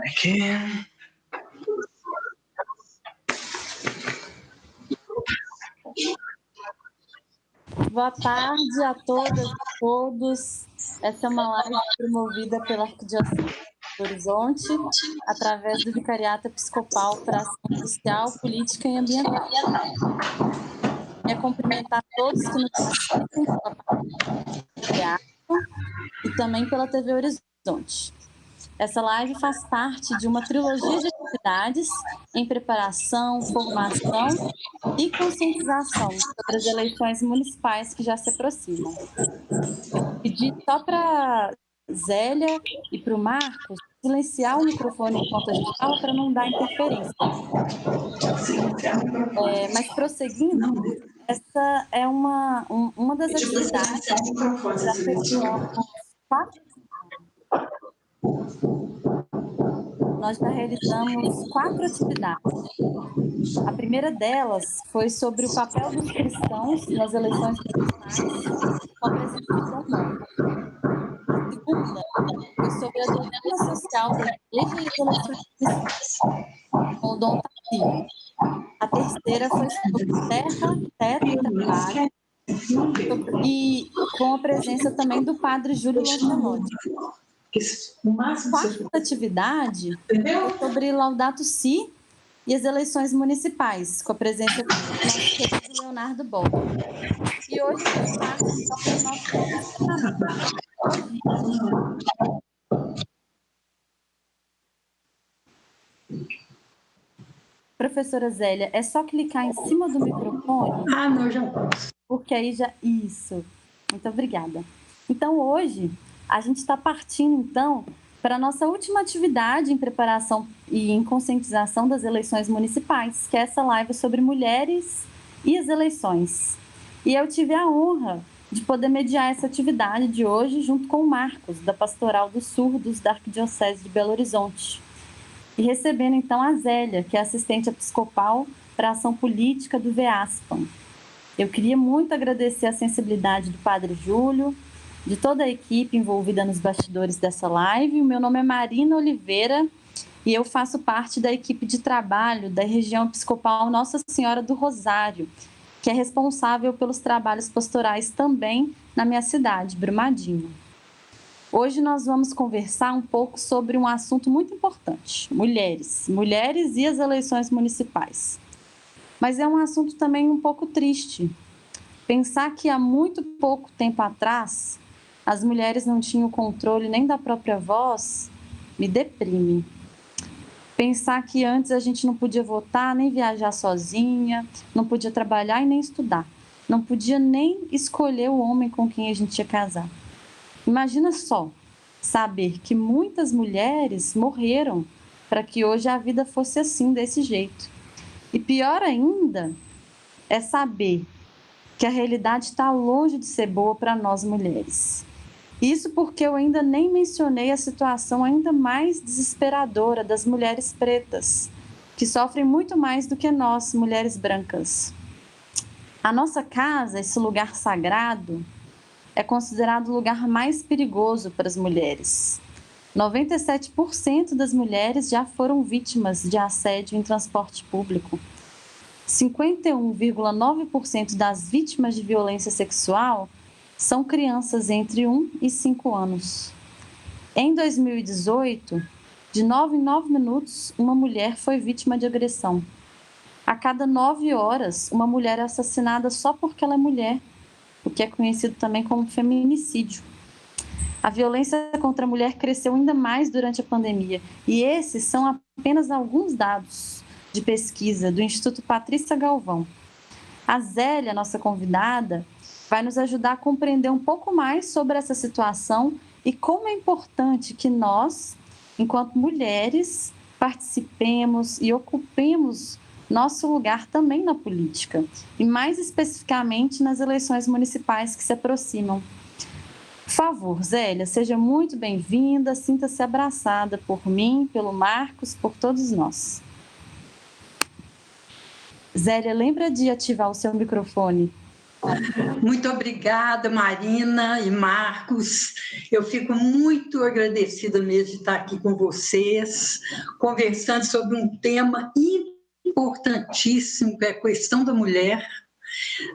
Aqui. Boa tarde a todas e todos. Essa é uma live promovida pela Arquidiocese de Belo Horizonte, através do Vicariato Episcopal para Ação Social, Política e Ambiental. Quero cumprimentar todos que nos assistem pela Vicariato e também pela TV Horizonte. Essa live faz parte de uma trilogia de atividades em preparação, formação e conscientização sobre as eleições municipais que já se aproximam. Pedir só para Zélia e para o Marcos silenciar o microfone enquanto a gente fala para não dar interferência. Mas prosseguindo, essa é uma das atividades que já realizamos 4. Nós já realizamos 4 atividades. A primeira delas foi sobre o papel dos cristãos nas eleições municipais, com a presença de Dom Mônaco. A segunda foi sobre a doutrina social da Igreja e as eleições municipais, com o Dom Tarcísio. A terceira foi sobre terra, teto e trabalho, e com a presença também do padre Júlio Lancelotti. A quarta atividade foi sobre Laudato Si e as eleições municipais, com a presença do nosso querido Leonardo Bob. E hoje a gente parte então para o nosso treinamento. Professora Zélia, é só clicar em cima do microfone? Não, já posso. Porque aí já... Isso. Muito obrigada. Então, hoje, a gente está partindo, então, para a nossa última atividade em preparação e em conscientização das eleições municipais, que é essa live sobre mulheres e as eleições. E eu tive a honra de poder mediar essa atividade de hoje junto com o Marcos, da Pastoral dos Surdos da Arquidiocese de Belo Horizonte. E recebendo, então, a Zélia, que é assistente episcopal para a ação política do VEASPAM. Eu queria muito agradecer a sensibilidade do Padre Júlio, de toda a equipe envolvida nos bastidores dessa live. O meu nome é Marina Oliveira e eu faço parte da equipe de trabalho da região episcopal Nossa Senhora do Rosário, que é responsável pelos trabalhos pastorais também na minha cidade, Brumadinho. Hoje nós vamos conversar um pouco sobre um assunto muito importante: mulheres e as eleições municipais. Mas é um assunto também um pouco triste. Pensar que há muito pouco tempo atrás as mulheres não tinham controle nem da própria voz me deprime. Pensar que antes a gente não podia votar nem viajar sozinha, não podia trabalhar e nem estudar, não podia nem escolher o homem com quem a gente ia casar. Imagina só, saber que muitas mulheres morreram para que hoje a vida fosse assim, desse jeito. E pior ainda é saber que a realidade está longe de ser boa para nós mulheres. Isso porque eu ainda nem mencionei a situação ainda mais desesperadora das mulheres pretas, que sofrem muito mais do que nós, mulheres brancas. A nossa casa, esse lugar sagrado, é considerado o lugar mais perigoso para as mulheres. 97% das mulheres já foram vítimas de assédio em transporte público. 51,9% das vítimas de violência sexual são crianças entre 1 e 5 anos. Em 2018, de 9 em 9 minutos, uma mulher foi vítima de agressão. A cada 9 horas, uma mulher é assassinada só porque ela é mulher, o que é conhecido também como feminicídio. A violência contra a mulher cresceu ainda mais durante a pandemia, e esses são apenas alguns dados de pesquisa do Instituto Patrícia Galvão. A Zélia, nossa convidada, vai nos ajudar a compreender um pouco mais sobre essa situação e como é importante que nós, enquanto mulheres, participemos e ocupemos nosso lugar também na política, e mais especificamente nas eleições municipais que se aproximam. Por favor, Zélia, seja muito bem-vinda, sinta-se abraçada por mim, pelo Marcos, por todos nós. Zélia, lembra de ativar o seu microfone Muito obrigada, Marina e Marcos. Eu fico muito agradecida mesmo de estar aqui com vocês, conversando sobre um tema importantíssimo, que é a questão da mulher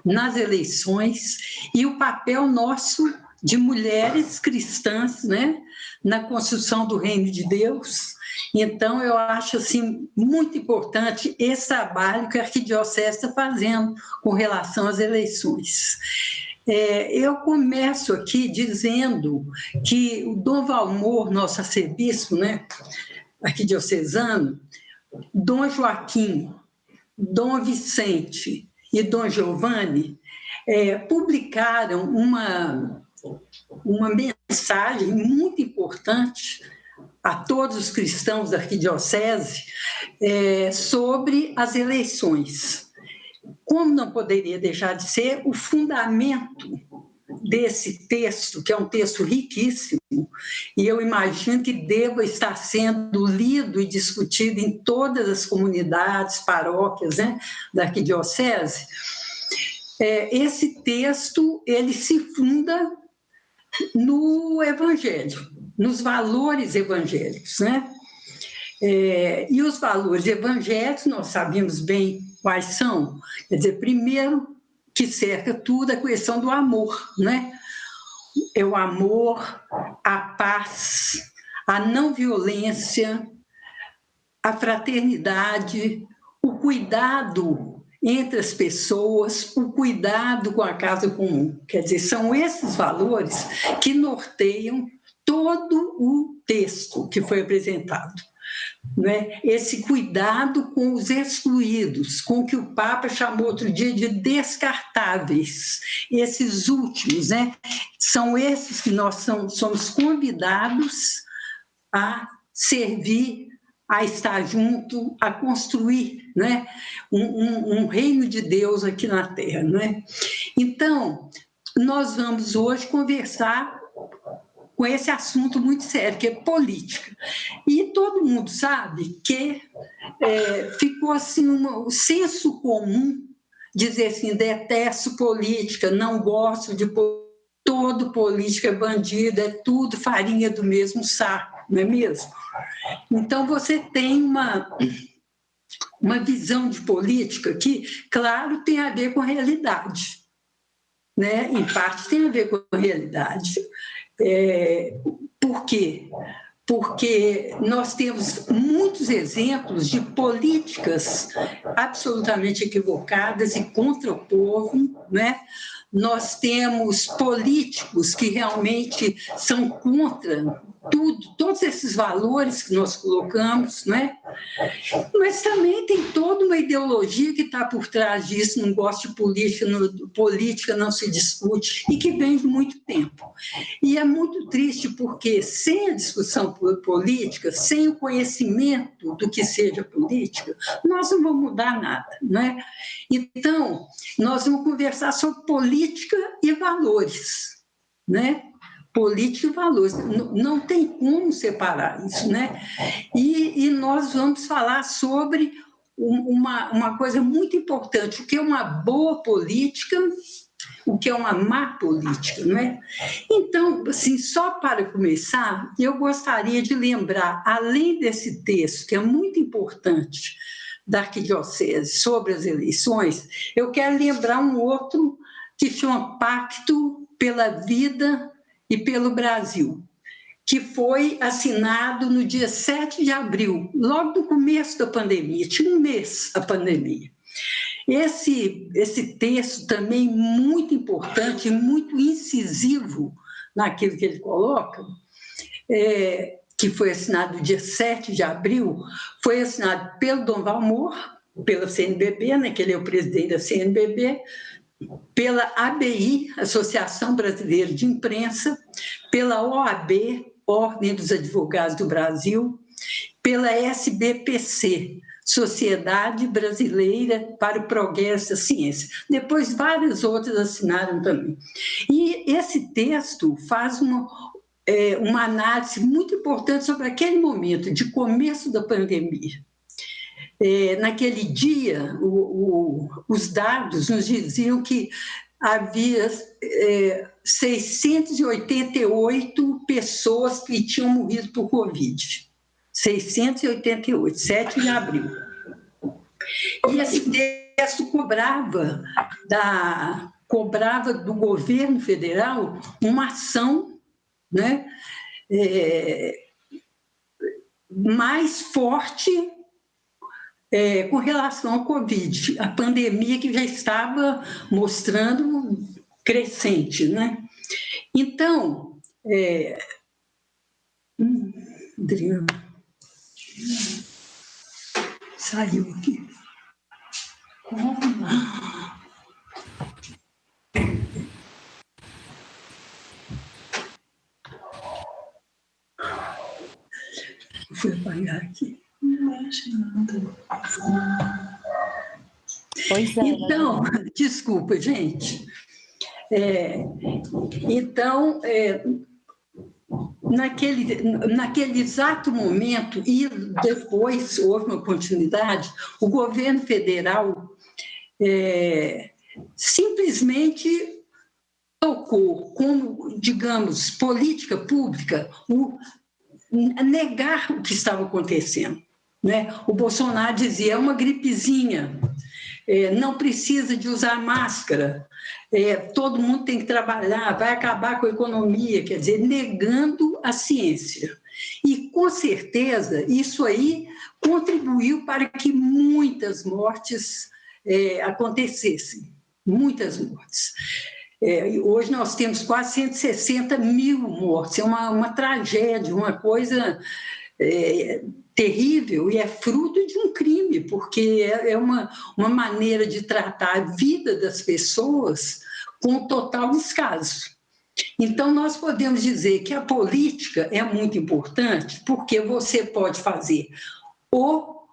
nas eleições e o papel nosso de mulheres cristãs, né, na construção do reino de Deus. Então, eu acho assim, muito importante esse trabalho que a Arquidiocese está fazendo com relação às eleições. Eu começo aqui dizendo que o Dom Valmor, nosso arcebispo, né, arquidiocesano, Dom Joaquim, Dom Vicente e Dom Giovanni publicaram uma mensagem muito importante a todos os cristãos da Arquidiocese sobre as eleições. Como não poderia deixar de ser, o fundamento desse texto, que é um texto riquíssimo, e eu imagino que deva estar sendo lido e discutido em todas as comunidades, paróquias, né, da Arquidiocese, esse texto ele se funda no Evangelho, nos valores evangélicos, né? E os valores evangélicos, nós sabemos bem quais são. Quer dizer, primeiro, que cerca tudo a questão do amor, né? É o amor, a paz, a não violência, a fraternidade, o cuidado entre as pessoas, o cuidado com a casa comum. Quer dizer, são esses valores que norteiam todo o texto que foi apresentado. Né? Esse cuidado com os excluídos, com o que o Papa chamou outro dia de descartáveis, esses últimos, né? São esses que nós somos convidados a servir, a estar junto, a construir, né, um reino de Deus aqui na Terra. Né? Então, nós vamos hoje conversar com esse assunto muito sério, que é política. E todo mundo sabe que ficou assim um senso comum dizer assim, detesto política, não gosto de todo político é bandido, é tudo farinha do mesmo saco, não é mesmo? Então, você tem uma visão de política que, claro, tem a ver com a realidade, né? Em parte tem a ver com a realidade. Por quê? Porque nós temos muitos exemplos de políticas absolutamente equivocadas e contra o povo, né? Nós temos políticos que realmente são contra tudo, todos esses valores que nós colocamos, né? Mas também tem toda uma ideologia que está por trás disso, não gosto de política não se discute, e que vem de muito tempo. E é muito triste porque sem a discussão política, sem o conhecimento do que seja política, nós não vamos mudar nada, não é? Então, nós vamos conversar sobre política e valores, né? Política e valores, não tem como separar isso, né? E nós vamos falar sobre uma coisa muito importante, o que é uma boa política, o que é uma má política, não é? Então, assim, só para começar, eu gostaria de lembrar, além desse texto, que é muito importante, da Arquidiocese sobre as eleições, eu quero lembrar um outro que chama Pacto pela Vida e pelo Brasil, que foi assinado no dia 7 de abril, logo no começo da pandemia, tinha um mês a pandemia. Esse texto também muito importante, muito incisivo naquilo que ele coloca, que foi assinado no dia 7 de abril, foi assinado pelo Dom Valmor, pela CNBB, né, que ele é o presidente da CNBB, pela ABI, Associação Brasileira de Imprensa, pela OAB, Ordem dos Advogados do Brasil, pela SBPC, Sociedade Brasileira para o Progresso da Ciência. Depois, várias outras assinaram também. E esse texto faz uma análise muito importante sobre aquele momento de começo da pandemia. Naquele dia, os dados nos diziam que havia 688 pessoas que tinham morrido por Covid. 688, 7 de abril. E esse texto cobrava do governo federal uma ação, né, mais forte com relação ao Covid, a pandemia que já estava mostrando crescente, né? Então, Adriano, saiu aqui. Vou apagar aqui. Não acho nada. Pois é. Então, desculpa, gente. Então, naquele exato momento, e depois houve uma continuidade, o governo federal simplesmente tocou como, digamos, política pública negar o que estava acontecendo, né? O Bolsonaro dizia, é uma gripezinha, não precisa de usar máscara, todo mundo tem que trabalhar, vai acabar com a economia, quer dizer, negando a ciência. E, com certeza, isso aí contribuiu para que muitas mortes acontecessem, muitas mortes. Hoje nós temos quase 160 mil mortes, é uma tragédia, uma coisa terrível, e é fruto de um crime, porque é uma maneira de tratar a vida das pessoas com total descaso. Então, nós podemos dizer que a política é muito importante, porque você pode fazer ou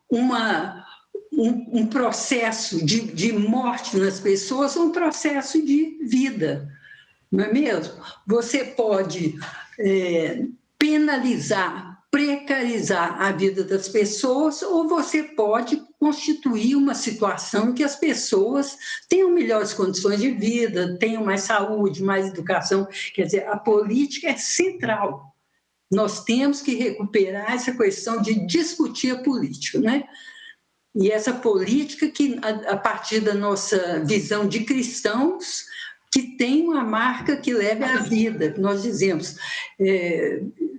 um processo de morte nas pessoas ou um processo de vida, não é mesmo? Você pode penalizar, precarizar a vida das pessoas, ou você pode constituir uma situação em que as pessoas tenham melhores condições de vida, tenham mais saúde, mais educação. Quer dizer, a política é central. Nós temos que recuperar essa questão de discutir a política, né? E essa política que, a partir da nossa visão de cristãos, que tem uma marca que leve à vida. Nós dizemos,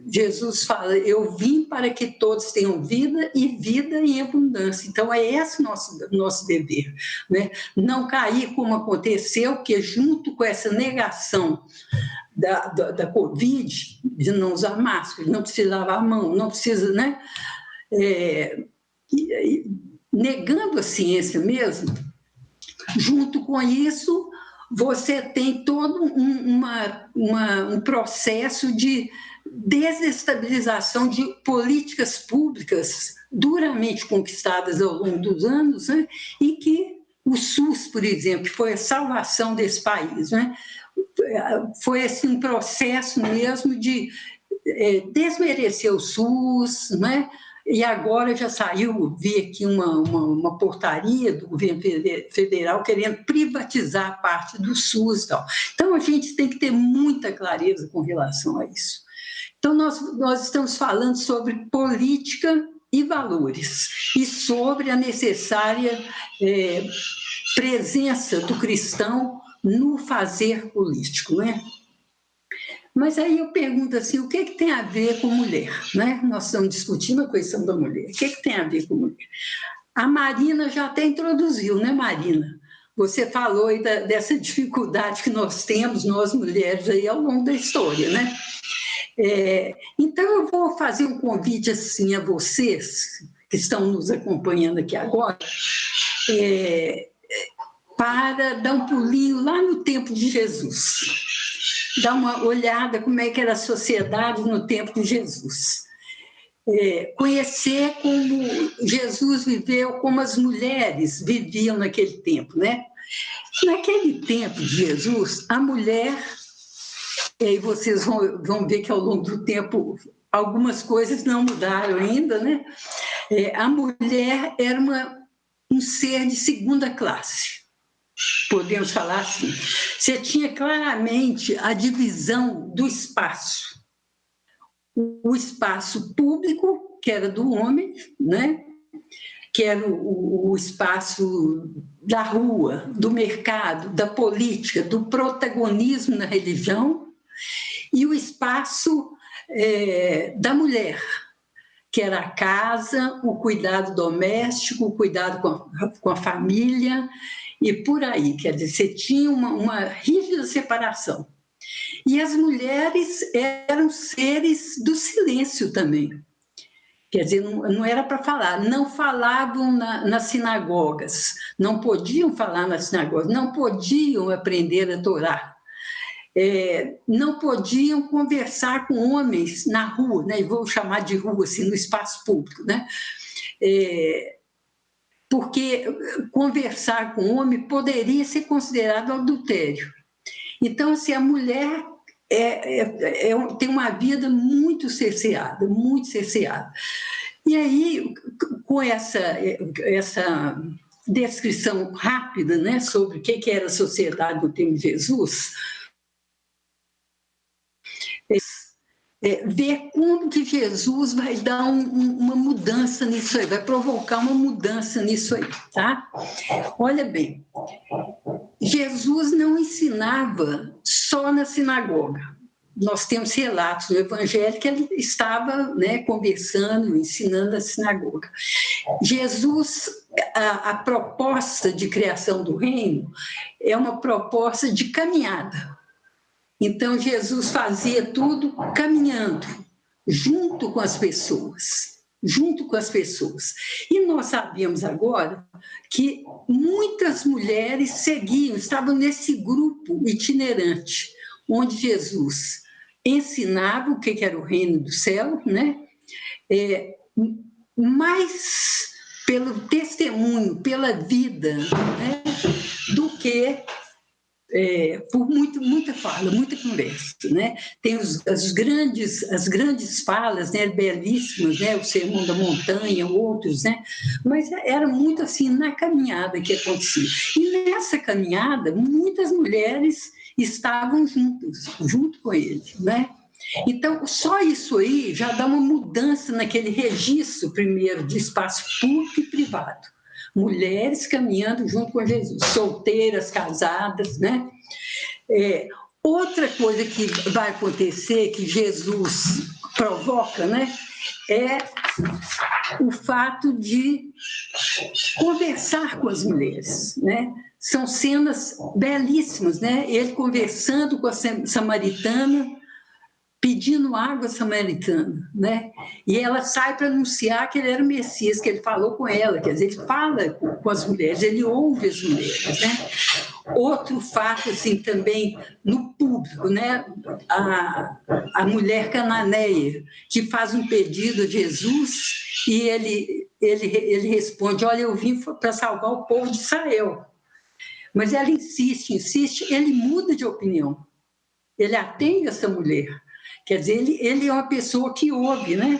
Jesus fala, eu vim para que todos tenham vida e vida em abundância. Então, é esse nosso dever, né? Não cair como aconteceu, que junto com essa negação da Covid, de não usar máscara, não precisa lavar a mão, não precisa, né? Negando a ciência mesmo, junto com isso, você tem todo um processo de desestabilização de políticas públicas duramente conquistadas ao longo dos anos, né? E que o SUS, por exemplo, que foi a salvação desse país, né? Foi assim, um processo mesmo de desmerecer o SUS, né? E agora já saiu, vi aqui uma portaria do governo federal querendo privatizar parte do SUS e tal. Então, a gente tem que ter muita clareza com relação a isso. Então, nós estamos falando sobre política e valores, e sobre a necessária presença do cristão no fazer político, né? Mas aí eu pergunto assim, o que tem a ver com mulher? Né? Nós estamos discutindo a questão da mulher. O que tem a ver com mulher? A Marina já até introduziu, né, Marina? Você falou aí dessa dificuldade que nós temos, nós mulheres, aí ao longo da história, né? Então, eu vou fazer um convite assim a vocês, que estão nos acompanhando aqui agora, para dar um pulinho lá no tempo de Jesus. Dar uma olhada como é que era a sociedade no tempo de Jesus. Conhecer como Jesus viveu, como as mulheres viviam naquele tempo, né? Naquele tempo de Jesus, a mulher, e vocês vão ver que ao longo do tempo algumas coisas não mudaram ainda, né? A mulher era um ser de segunda classe. podemos falar assim. Você tinha claramente a divisão do espaço. O espaço público, que era do homem, né? Que era o espaço da rua, do mercado, da política, do protagonismo na religião, e o espaço da mulher, que era a casa, o cuidado doméstico, o cuidado com a família, e por aí. Quer dizer, você tinha uma rígida separação. E as mulheres eram seres do silêncio também. Quer dizer, não era para falar, não falavam nas sinagogas, não podiam falar nas sinagogas, não podiam aprender a Torá, não podiam conversar com homens na rua, né? Vou chamar de rua, assim, no espaço público, né? Porque conversar com homem poderia ser considerado adultério. Então, assim, a mulher tem uma vida muito cerceada, muito cerceada. E aí, com essa descrição rápida, né, sobre o que era a sociedade no tempo de Jesus, ver como que Jesus vai dar uma mudança nisso aí, vai provocar uma mudança nisso aí, tá? Olha bem, Jesus não ensinava só na sinagoga. Nós temos relatos no Evangelho que ele estava, né, conversando, ensinando na sinagoga. Jesus, a proposta de criação do reino é uma proposta de caminhada. Então, Jesus fazia tudo caminhando, junto com as pessoas, junto com as pessoas. E nós sabemos agora que muitas mulheres seguiam, estavam nesse grupo itinerante, onde Jesus ensinava o que era o reino do céu, né? Mais pelo testemunho, pela vida, né? Do que por muita fala, muita conversa, né? Tem as grandes falas, né, belíssimas, né, o Sermão da Montanha, outros, né? Mas era muito assim na caminhada que acontecia. E nessa caminhada, muitas mulheres estavam junto com ele, né? Então, só isso aí já dá uma mudança naquele registro, primeiro, de espaço público e privado. Mulheres caminhando junto com Jesus, solteiras, casadas, né? Outra coisa que vai acontecer, que Jesus provoca, né? É o fato de conversar com as mulheres, né? São cenas belíssimas, né? Ele conversando com a samaritana, pedindo água samaritana, né? E ela sai para anunciar que ele era o Messias, que ele falou com ela, quer dizer, ele fala com as mulheres, ele ouve as mulheres, né? Outro fato, assim, também no público, né? A mulher cananeia, que faz um pedido a Jesus e ele responde, olha, eu vim para salvar o povo de Israel. Mas ela insiste, ele muda de opinião. Ele atende essa mulher. Quer dizer, ele é uma pessoa que ouve, né?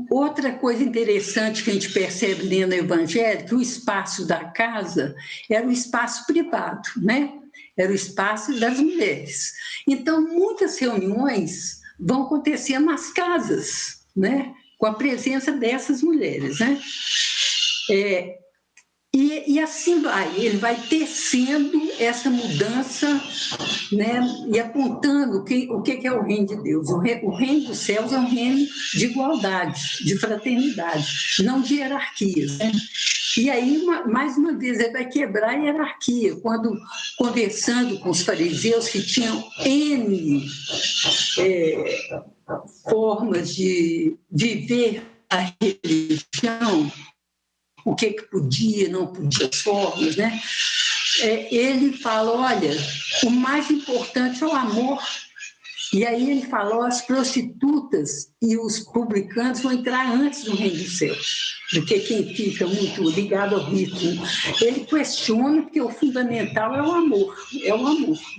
Outra coisa interessante que a gente percebe lendo o Evangelho, que o espaço da casa era o espaço privado, né? Era o espaço das mulheres. Então, muitas reuniões vão acontecer nas casas, né? Com a presença dessas mulheres, né? E assim vai, ele vai tecendo essa mudança, né, e apontando o que é o reino de Deus. O reino dos céus é um reino de igualdade, de fraternidade, não de hierarquias, né? E aí, mais uma vez, ele vai quebrar a hierarquia, quando, conversando com os fariseus, que tinham N formas de viver a religião, o que podia, não podia, as formas, né? Ele fala, olha, o mais importante é o amor. E aí ele falou, as prostitutas e os publicanos vão entrar antes do reino dos céus, do que quem fica muito ligado ao ritmo. Ele questiona porque o fundamental é o amor,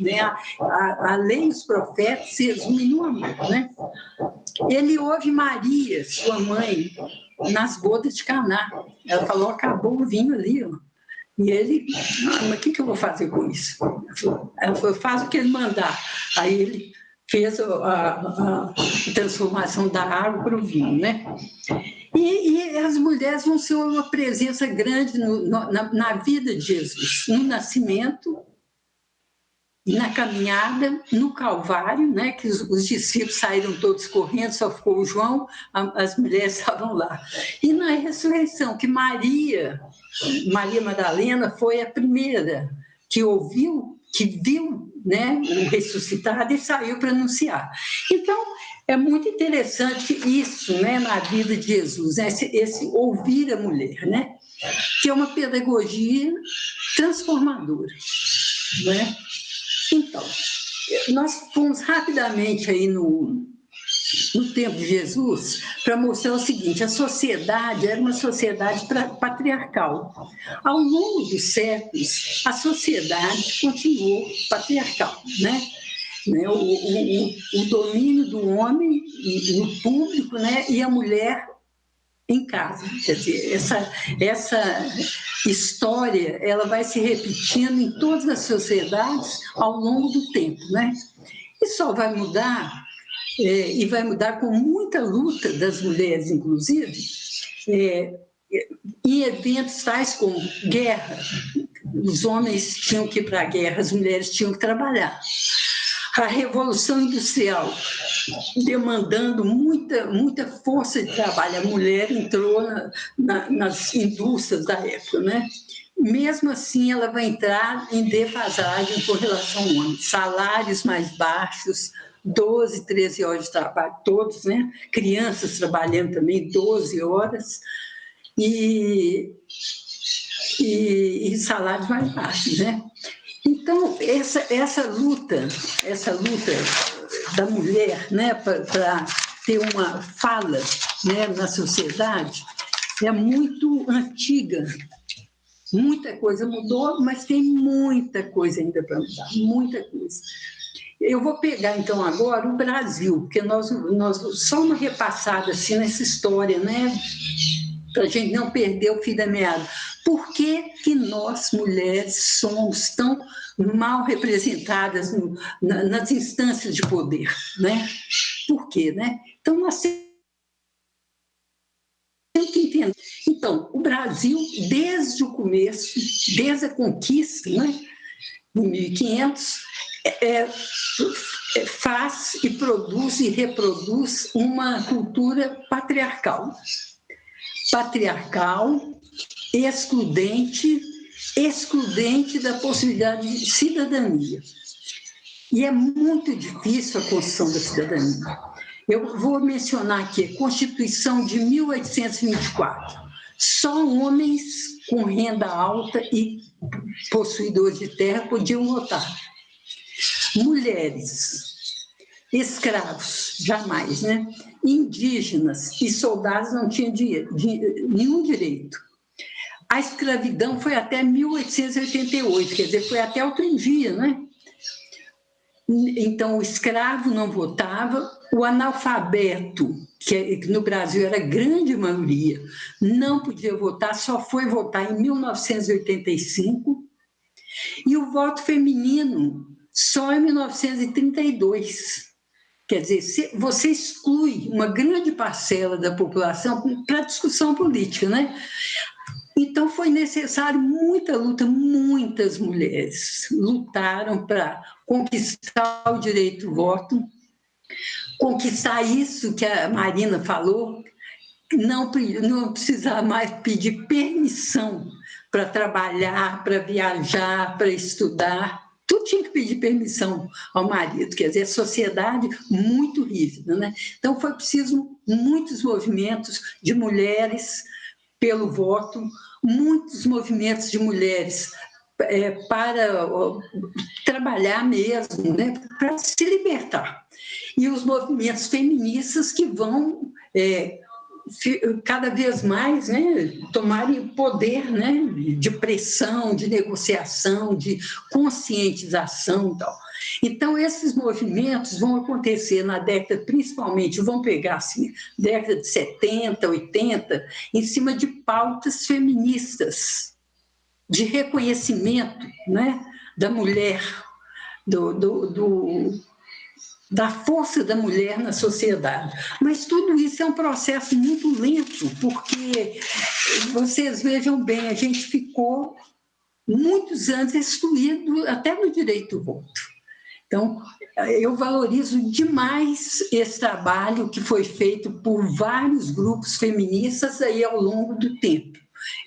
né? A lei e os profetas se resumem no amor, né? Ele ouve Maria, sua mãe, nas bodas de Caná. Ela falou, acabou o vinho ali, ó. E ele, mas o que eu vou fazer com isso? Ela falou, faz o que ele mandar. Aí ele fez a transformação da água para o vinho, né? E as mulheres vão ser uma presença grande na vida de Jesus, no nascimento, na caminhada, no Calvário, né, que os discípulos saíram todos correndo, só ficou o João, as mulheres estavam lá. E na ressurreição, que Maria Madalena foi a primeira que ouviu, que viu, né, o ressuscitado e saiu para anunciar. Então, é muito interessante isso, né, na vida de Jesus, né, esse ouvir a mulher, né, que é uma pedagogia transformadora, né? Então, nós fomos rapidamente aí no tempo de Jesus para mostrar o seguinte: a sociedade era uma sociedade patriarcal. Ao longo dos séculos, a sociedade continuou patriarcal, né? O domínio do homem no público, né? E a mulher em casa. Quer dizer, essa história ela vai se repetindo em todas as sociedades ao longo do tempo, né? E só vai mudar, e vai mudar com muita luta das mulheres, inclusive, em eventos tais como guerra. Os homens tinham que ir para a guerra, as mulheres tinham que trabalhar. A Revolução Industrial, demandando muita força de trabalho. A mulher entrou nas indústrias da época, né? Mesmo assim, ela vai entrar em defasagem com relação ao homem. Salários mais baixos, 12, 13 horas de trabalho, todos, né? Crianças trabalhando também 12 horas e salários mais baixos, né? Então, essa luta da mulher, né, para ter uma fala, né, na sociedade é muito antiga. Muita coisa mudou, mas tem muita coisa ainda para mudar, muita coisa. Eu vou pegar, então, agora o Brasil, porque nós só uma repassada assim, nessa história, né, para a gente não perder o fio da meada. Por que nós, mulheres, somos tão mal representadas nas instâncias de poder, né? Por quê, né? Então, nós temos que entender. Então, o Brasil, desde o começo, desde a conquista, né, em 1500, faz e produz e reproduz uma cultura patriarcal. Patriarcal, excludente da possibilidade de cidadania. E é muito difícil a construção da cidadania. Eu vou mencionar aqui a Constituição de 1824. Só homens com renda alta e possuidores de terra podiam votar. Mulheres, escravos, jamais, né? Indígenas e soldados não tinham nenhum direito. A escravidão foi até 1888, quer dizer, foi até outro dia, né? Então, o escravo não votava, o analfabeto, que no Brasil era a grande maioria, não podia votar, só foi votar em 1985, e o voto feminino só em 1932. Quer dizer, você exclui uma grande parcela da população para a discussão política, né? Então, foi necessário muita luta, muitas mulheres lutaram para conquistar o direito ao voto, conquistar isso que a Marina falou, não precisar mais pedir permissão para trabalhar, para viajar, para estudar. Tudo tinha que pedir permissão ao marido, quer dizer, a sociedade muito rígida, né? Então, foi preciso muitos movimentos de mulheres pelo voto, muitos movimentos de mulheres para trabalhar mesmo, né, para se libertar. E os movimentos feministas que vão cada vez mais, né, tomarem poder, né, de pressão, de negociação, de conscientização e tal. Então, esses movimentos vão acontecer na década, principalmente, vão pegar assim, década de 70, 80, em cima de pautas feministas. de reconhecimento, né, da mulher, da força da mulher na sociedade. Mas tudo isso é um processo muito lento, porque vocês vejam bem, a gente ficou muitos anos excluído até no direito do voto. Então, eu valorizo demais esse trabalho que foi feito por vários grupos feministas aí ao longo do tempo,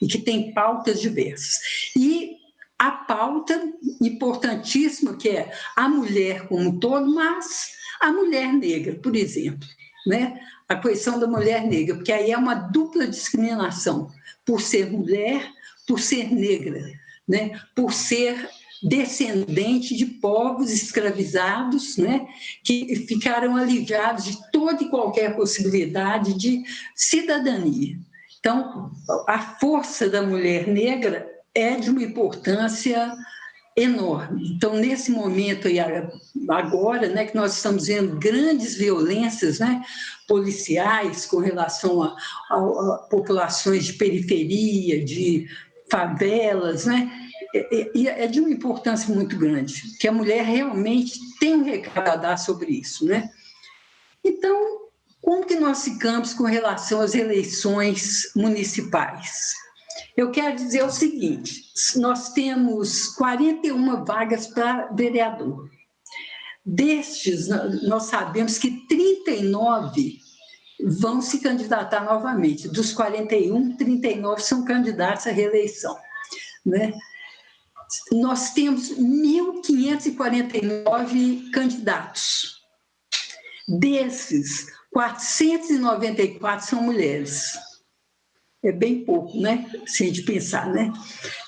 e que tem pautas diversas. E a pauta importantíssima, que é a mulher como um todo, mas a mulher negra, por exemplo, né? A questão da mulher negra, porque aí é uma dupla discriminação, por ser mulher, por ser negra, né? Por ser descendente de povos escravizados, né? Que ficaram alijados de toda e qualquer possibilidade de cidadania. Então, a força da mulher negra é de uma importância enorme. Então, nesse momento e agora, né, que nós estamos vendo grandes violências, né, policiais com relação a populações de periferia, de favelas, né, é de uma importância muito grande, que a mulher realmente tem um recado a dar sobre isso, né? Então, como que nós ficamos com relação às eleições municipais? Eu quero dizer o seguinte, nós temos 41 vagas para vereador. Destes, nós sabemos que 39 vão se candidatar novamente. Dos 41, 39 são candidatos à reeleição, né? Nós temos 1.549 candidatos. Desses, 494 são mulheres. É bem pouco, né? Se a gente pensar, né?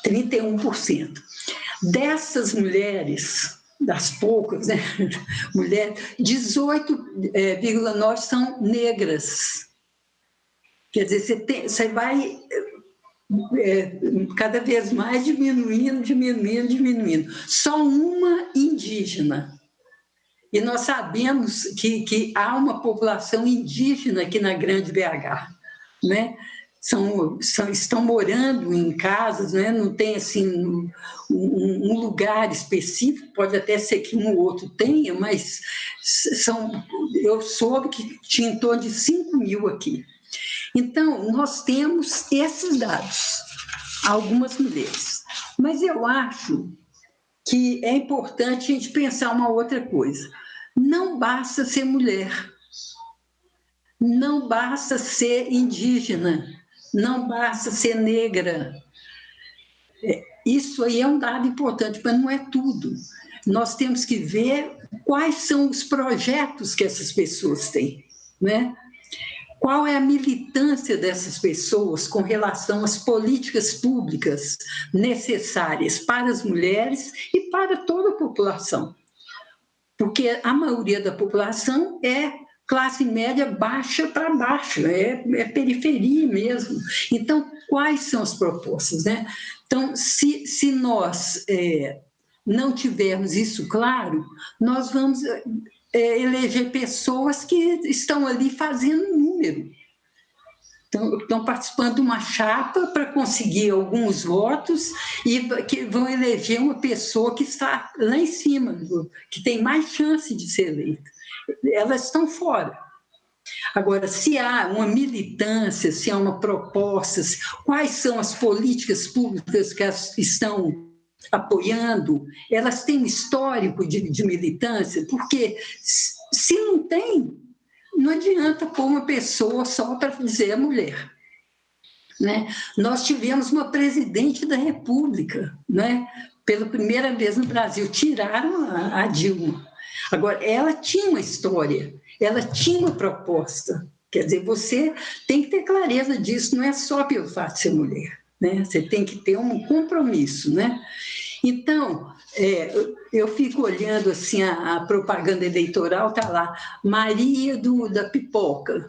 31%. Dessas mulheres, das poucas, né? Mulheres, 18,9% são negras. Quer dizer, você vai cada vez mais diminuindo. Só uma indígena. E nós sabemos que há uma população indígena aqui na Grande BH, né? Estão morando em casas, né? Não tem assim um lugar específico, pode até ser que um ou outro tenha, mas eu soube que tinha em torno de 5.000 aqui. Então, nós temos esses dados, algumas mulheres. Mas eu acho que é importante a gente pensar uma outra coisa. Não basta ser mulher, não basta ser indígena, não basta ser negra. Isso aí é um dado importante, mas não é tudo. Nós temos que ver quais são os projetos que essas pessoas têm, né? Qual é a militância dessas pessoas com relação às políticas públicas necessárias para as mulheres e para toda a população? Porque a maioria da população é classe média baixa para baixo, é periferia mesmo. Então, quais são as propostas, né? Então, se nós não tivermos isso claro, nós vamos eleger pessoas que estão ali fazendo número. Estão participando de uma chapa para conseguir alguns votos e que vão eleger uma pessoa que está lá em cima, que tem mais chance de ser eleita. Elas estão fora. Agora, se há uma militância, se há uma proposta, quais são as políticas públicas que elas estão apoiando, elas têm um histórico de militância, porque se não tem, não adianta pôr uma pessoa só para dizer a mulher, né? Nós tivemos uma presidente da República, né? Pela primeira vez no Brasil, tiraram a Dilma. Agora, ela tinha uma história, ela tinha uma proposta. Quer dizer, você tem que ter clareza disso, não é só pelo fato de ser mulher, né? Você tem que ter um compromisso, né? Então, eu fico olhando assim a propaganda eleitoral, está lá, Maria da Pipoca,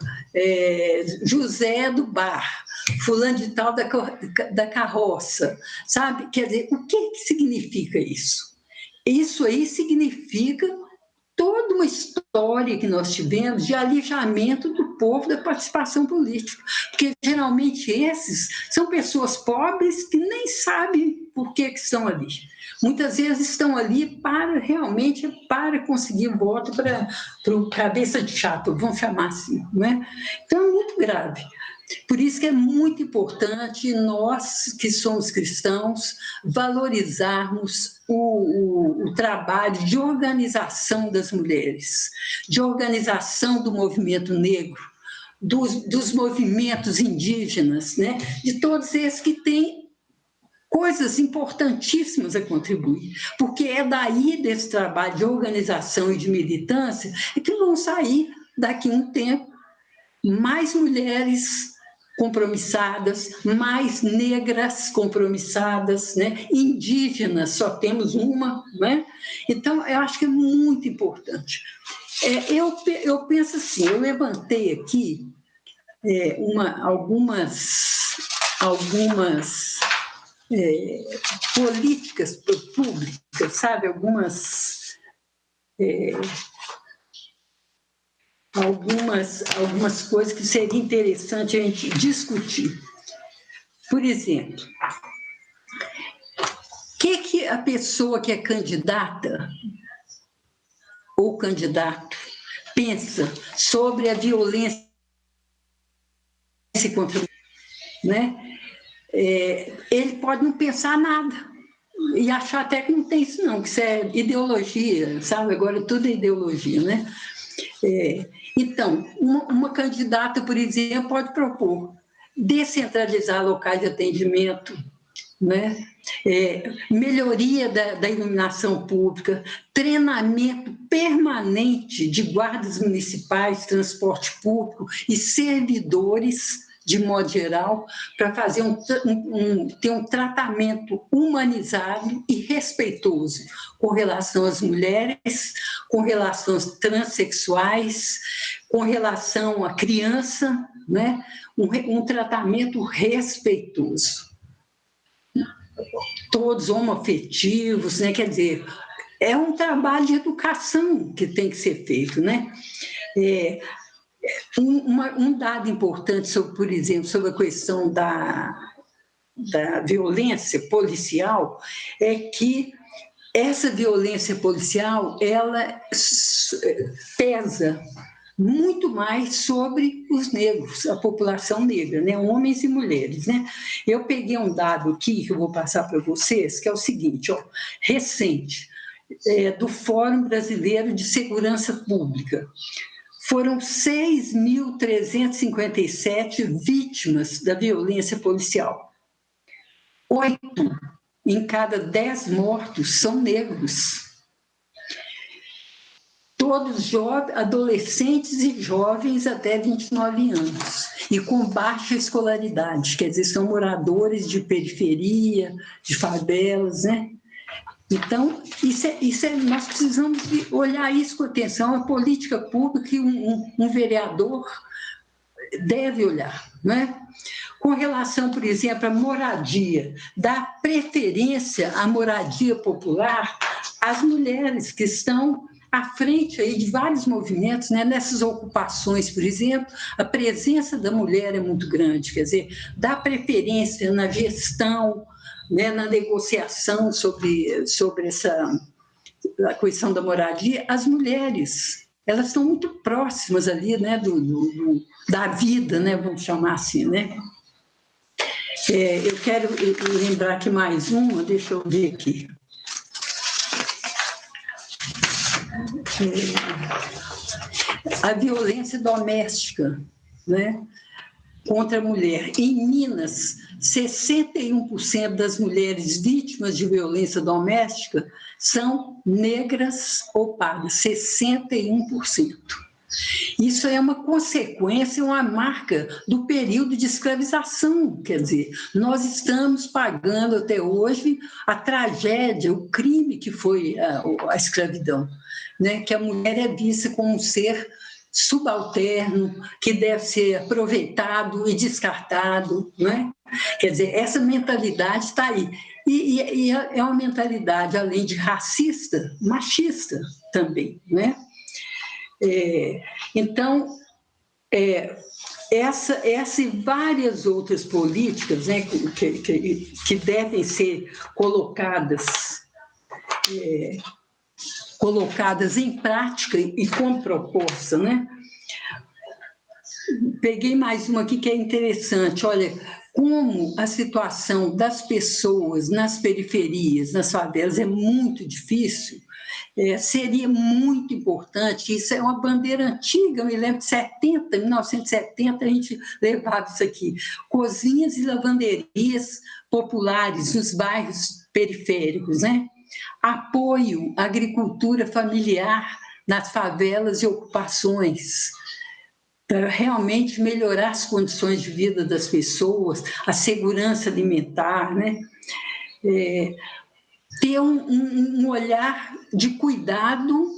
José do Bar, fulano de tal da carroça, sabe? Quer dizer, o que significa isso? Isso aí significa toda uma história que nós tivemos de alijamento do povo da participação política, porque geralmente esses são pessoas pobres que nem sabem por que estão ali. Muitas vezes estão ali para conseguir voto para o cabeça de chapa, vamos chamar assim, né? Então é muito grave. Por isso que é muito importante nós, que somos cristãos, valorizarmos o trabalho de organização das mulheres, de organização do movimento negro, dos movimentos indígenas, né? De todos esses que têm coisas importantíssimas a contribuir, porque é daí desse trabalho de organização e de militância que vão sair, daqui a um tempo, mais mulheres compromissadas, mais negras compromissadas, né? Indígenas, só temos uma, né? Então, eu acho que é muito importante. Eu penso assim, eu levantei aqui algumas políticas públicas, sabe? Algumas coisas que seria interessante a gente discutir. Por exemplo, o que a pessoa que é candidata ou candidato pensa sobre a violência contra a mulher, né? Ele pode não pensar nada e achar até que não tem isso não, que isso é ideologia, sabe? Agora tudo é ideologia, né? Então, uma candidata, por exemplo, pode propor descentralizar locais de atendimento, né? Melhoria da iluminação pública, treinamento permanente de guardas municipais, transporte público e servidores, de modo geral, para fazer ter um tratamento humanizado e respeitoso com relação às mulheres, com relação aos transexuais, com relação à criança, né? Um tratamento respeitoso. Todos homoafetivos, né? Quer dizer, é um trabalho de educação que tem que ser feito, né? Um dado importante, sobre, por exemplo, sobre a questão da violência policial é que essa violência policial, ela pesa muito mais sobre os negros, a população negra, né? Homens e mulheres, né? Eu peguei um dado aqui que eu vou passar para vocês, que é o seguinte, ó, recente, do Fórum Brasileiro de Segurança Pública. Foram 6.357 vítimas da violência policial. 8 em cada 10 mortos são negros. Todos adolescentes e jovens até 29 anos, e com baixa escolaridade, quer dizer, são moradores de periferia, de favelas, né? Então, nós precisamos olhar isso com atenção, a política pública que um vereador deve olhar, né? Com relação, por exemplo, à moradia, dar preferência à moradia popular às mulheres que estão à frente aí de vários movimentos, né? Nessas ocupações, por exemplo, a presença da mulher é muito grande, quer dizer, dar preferência na gestão, né? Na negociação sobre a questão da moradia, as mulheres, elas estão muito próximas ali, né? Da vida, né? Vamos chamar assim, né? Eu quero lembrar aqui mais uma, deixa eu ver aqui. A violência doméstica, né, contra a mulher. Em Minas, 61% das mulheres vítimas de violência doméstica são negras ou pardas, 61%. Isso é uma consequência, uma marca do período de escravização, quer dizer, nós estamos pagando até hoje a tragédia, o crime que foi a escravidão, né? Que a mulher é vista como um ser subalterno, que deve ser aproveitado e descartado, né? Quer dizer, essa mentalidade está aí. E é uma mentalidade, além de racista, machista também, né? Então, essa e várias outras políticas, né, que devem ser colocadas em prática e com proposta, né? Peguei mais uma aqui que é interessante. Olha, como a situação das pessoas nas periferias, nas favelas, é muito difícil. Seria muito importante, isso é uma bandeira antiga, eu me lembro de 1970, a gente levava isso aqui, cozinhas e lavanderias populares nos bairros periféricos, né? Apoio à agricultura familiar nas favelas e ocupações, para realmente melhorar as condições de vida das pessoas, a segurança alimentar, né? Ter um olhar de cuidado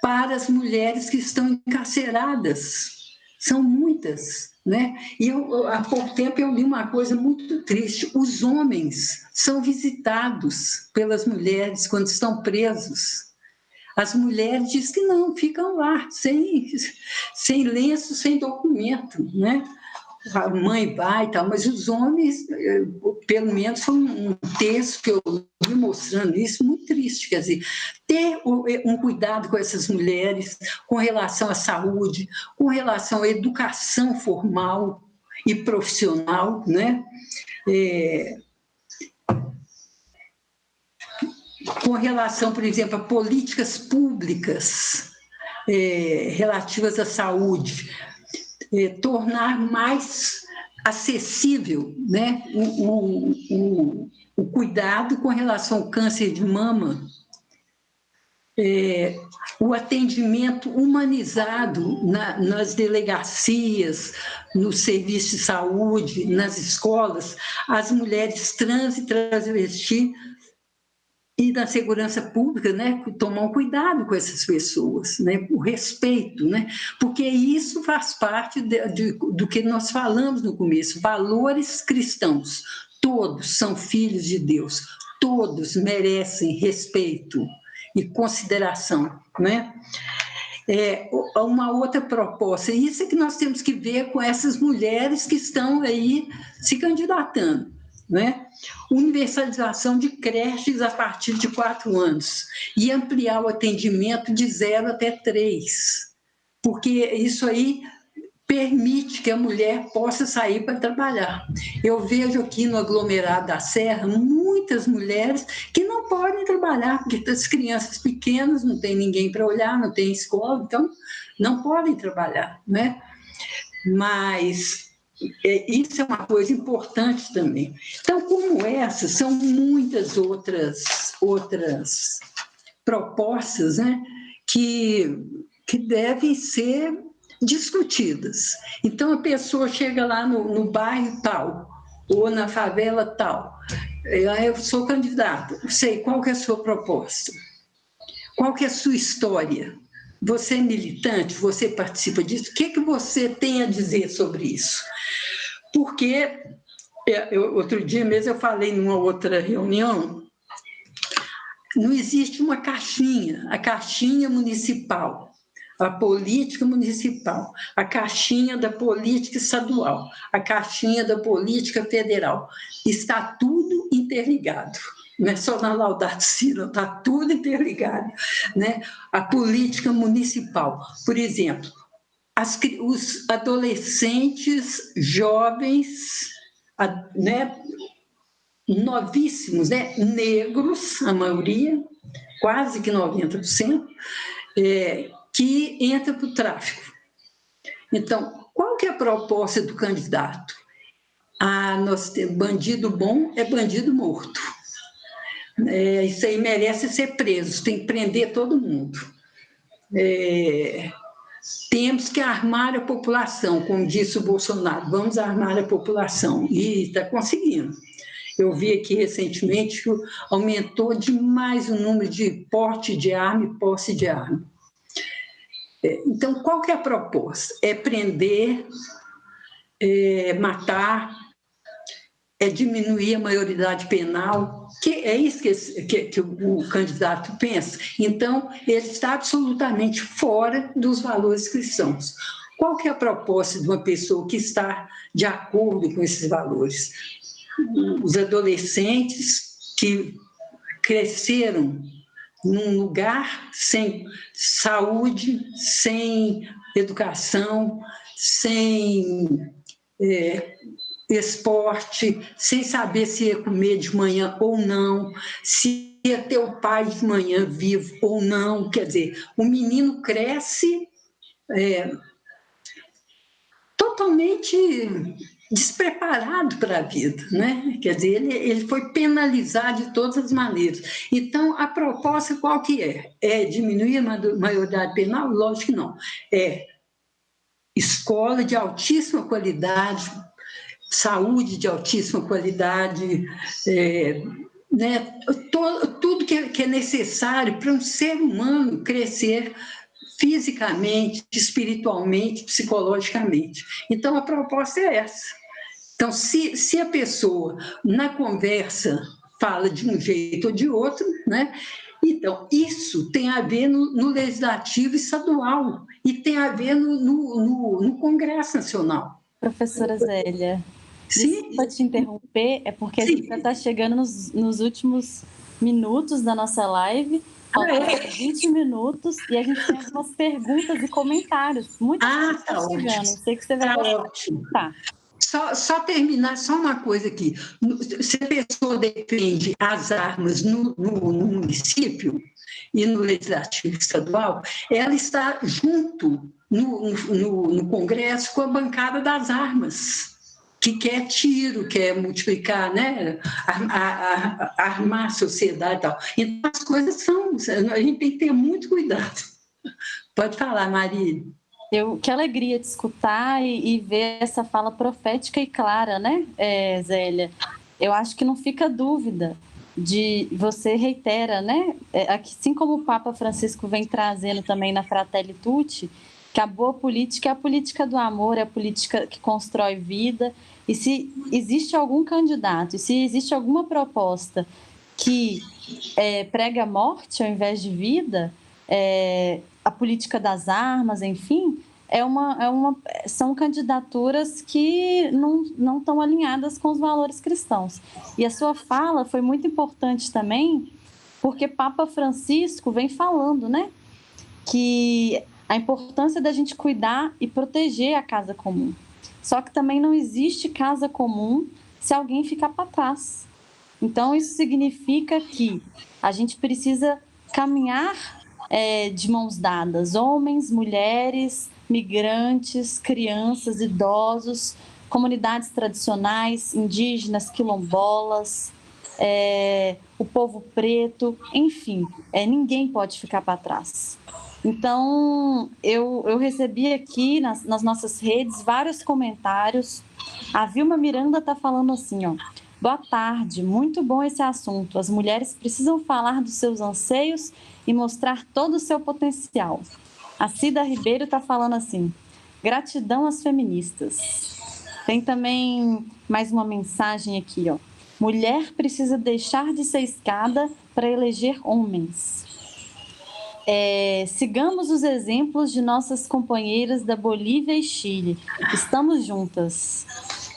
para as mulheres que estão encarceradas. São muitas, né? E há pouco tempo eu li uma coisa muito triste. Os homens são visitados pelas mulheres quando estão presos. As mulheres dizem que não, ficam lá, sem lenço, sem documento, né? A mãe vai e tal, mas os homens, pelo menos foi um texto que eu vi mostrando isso, muito triste, quer dizer, ter um cuidado com essas mulheres, com relação à saúde, com relação à educação formal e profissional, né? Com relação, por exemplo, a políticas públicas relativas à saúde, tornar mais acessível, né, o cuidado com relação ao câncer de mama, o atendimento humanizado nas delegacias, no serviço de saúde, nas escolas, as mulheres trans e transvesti e da segurança pública, né, tomar um cuidado com essas pessoas, né, o respeito, né, porque isso faz parte do que nós falamos no começo, valores cristãos. Todos são filhos de Deus, todos merecem respeito e consideração, né? Uma outra proposta, isso é que nós temos que ver com essas mulheres que estão aí se candidatando, né? Universalização de creches a partir de 4 anos e ampliar o atendimento de 0 até 3, porque isso aí permite que a mulher possa sair para trabalhar. Eu vejo aqui no aglomerado da Serra muitas mulheres que não podem trabalhar, porque as crianças pequenas não tem ninguém para olhar, não tem escola, então não podem trabalhar, né? Mas isso é uma coisa importante também. Então, como essas, são muitas outras propostas, né, que devem ser discutidas. Então, a pessoa chega lá no bairro tal, ou na favela tal, eu sou candidato, sei qual que é a sua proposta, qual que é a sua história, você é militante, você participa disso, o que você tem a dizer sobre isso? Porque, outro dia mesmo eu falei numa outra reunião, não existe uma caixinha, a caixinha municipal, a política municipal, a caixinha da política estadual, a caixinha da política federal. Está tudo interligado. Não é só na Laudato Si, está tudo interligado, né? A política municipal, por exemplo, os adolescentes jovens, né, novíssimos, né, negros, a maioria, quase que 90%, que entra para o tráfico. Então, qual que é a proposta do candidato? Nós temos bandido bom é bandido morto. Isso aí merece ser preso, tem que prender todo mundo. Temos que armar a população, como disse o Bolsonaro, vamos armar a população, e está conseguindo. Eu vi aqui recentemente que aumentou demais o número de porte de arma e posse de arma. Então, qual que é a proposta? É prender, matar, é diminuir a maioridade penal, que é isso que o candidato pensa. Então, ele está absolutamente fora dos valores cristãos. Qual que é a proposta de uma pessoa que está de acordo com esses valores? Os adolescentes que cresceram num lugar sem saúde, sem educação, sem esporte, sem saber se ia comer de manhã ou não, se ia ter o pai de manhã vivo ou não. Quer dizer, o menino cresce totalmente despreparado para a vida, né? Quer dizer, ele foi penalizado de todas as maneiras. Então, a proposta qual que é? É diminuir a maioridade penal? Lógico que não. É escola de altíssima qualidade, saúde de altíssima qualidade, né? Tudo que é necessário para um ser humano crescer fisicamente, espiritualmente, psicologicamente. Então, a proposta é essa. Então, se a pessoa, na conversa, fala de um jeito ou de outro, né? Então, isso tem a ver no legislativo estadual e tem a ver no Congresso Nacional. Professora Zélia, Sim. desculpa te interromper, é porque a gente já está chegando nos últimos minutos da nossa live, faltam 20 minutos, e a gente tem algumas perguntas e comentários. Muita gente está chegando, eu sei que você vai gostar. Ótimo. Tá. Só terminar, só uma coisa aqui. Se a pessoa defende as armas no município e no legislativo estadual, ela está junto no Congresso com a bancada das armas, que quer tiro, quer multiplicar, né? Armar a sociedade e tal. Então, as coisas são... A gente tem que ter muito cuidado. Pode falar, Marília. Que alegria de escutar e ver essa fala profética e clara, né, Zélia? Eu acho que não fica dúvida você reitera, né, assim como o Papa Francisco vem trazendo também na Fratelli Tutti, que a boa política é a política do amor, é a política que constrói vida, e se existe algum candidato, e se existe alguma proposta que prega a morte ao invés de vida, a política das armas, enfim, são candidaturas que não estão alinhadas com os valores cristãos. E a sua fala foi muito importante também, porque Papa Francisco vem falando, né, que a importância da gente cuidar e proteger a casa comum. Só que também não existe casa comum se alguém ficar para trás. Então, isso significa que a gente precisa caminhar de mãos dadas, homens, mulheres, migrantes, crianças, idosos, comunidades tradicionais, indígenas, quilombolas, o povo preto, enfim, ninguém pode ficar para trás. Então, eu recebi aqui nas nossas redes vários comentários. A Vilma Miranda está falando assim, ó: boa tarde, muito bom esse assunto. As mulheres precisam falar dos seus anseios e mostrar todo o seu potencial. A Cida Ribeiro está falando assim: gratidão às feministas. Tem também mais uma mensagem aqui, ó: mulher precisa deixar de ser escada para eleger homens. Sigamos os exemplos de nossas companheiras da Bolívia e Chile. Estamos juntas.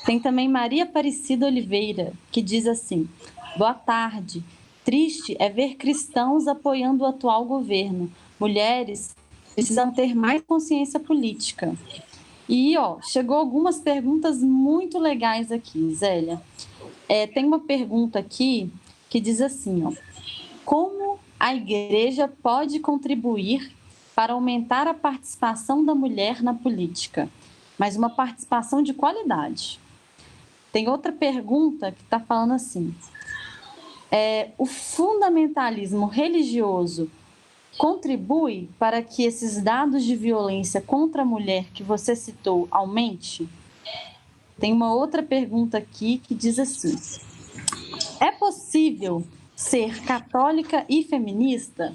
Tem também Maria Aparecida Oliveira, que diz assim: boa tarde. Triste é ver cristãos apoiando o atual governo. Mulheres precisam ter mais consciência política. E, chegou algumas perguntas muito legais aqui, Zélia. Tem uma pergunta aqui que diz assim, ó: como a igreja pode contribuir para aumentar a participação da mulher na política, mas uma participação de qualidade? Tem outra pergunta que está falando assim: o fundamentalismo religioso contribui para que esses dados de violência contra a mulher que você citou aumente? Tem uma outra pergunta aqui que diz assim: é possível ser católica e feminista?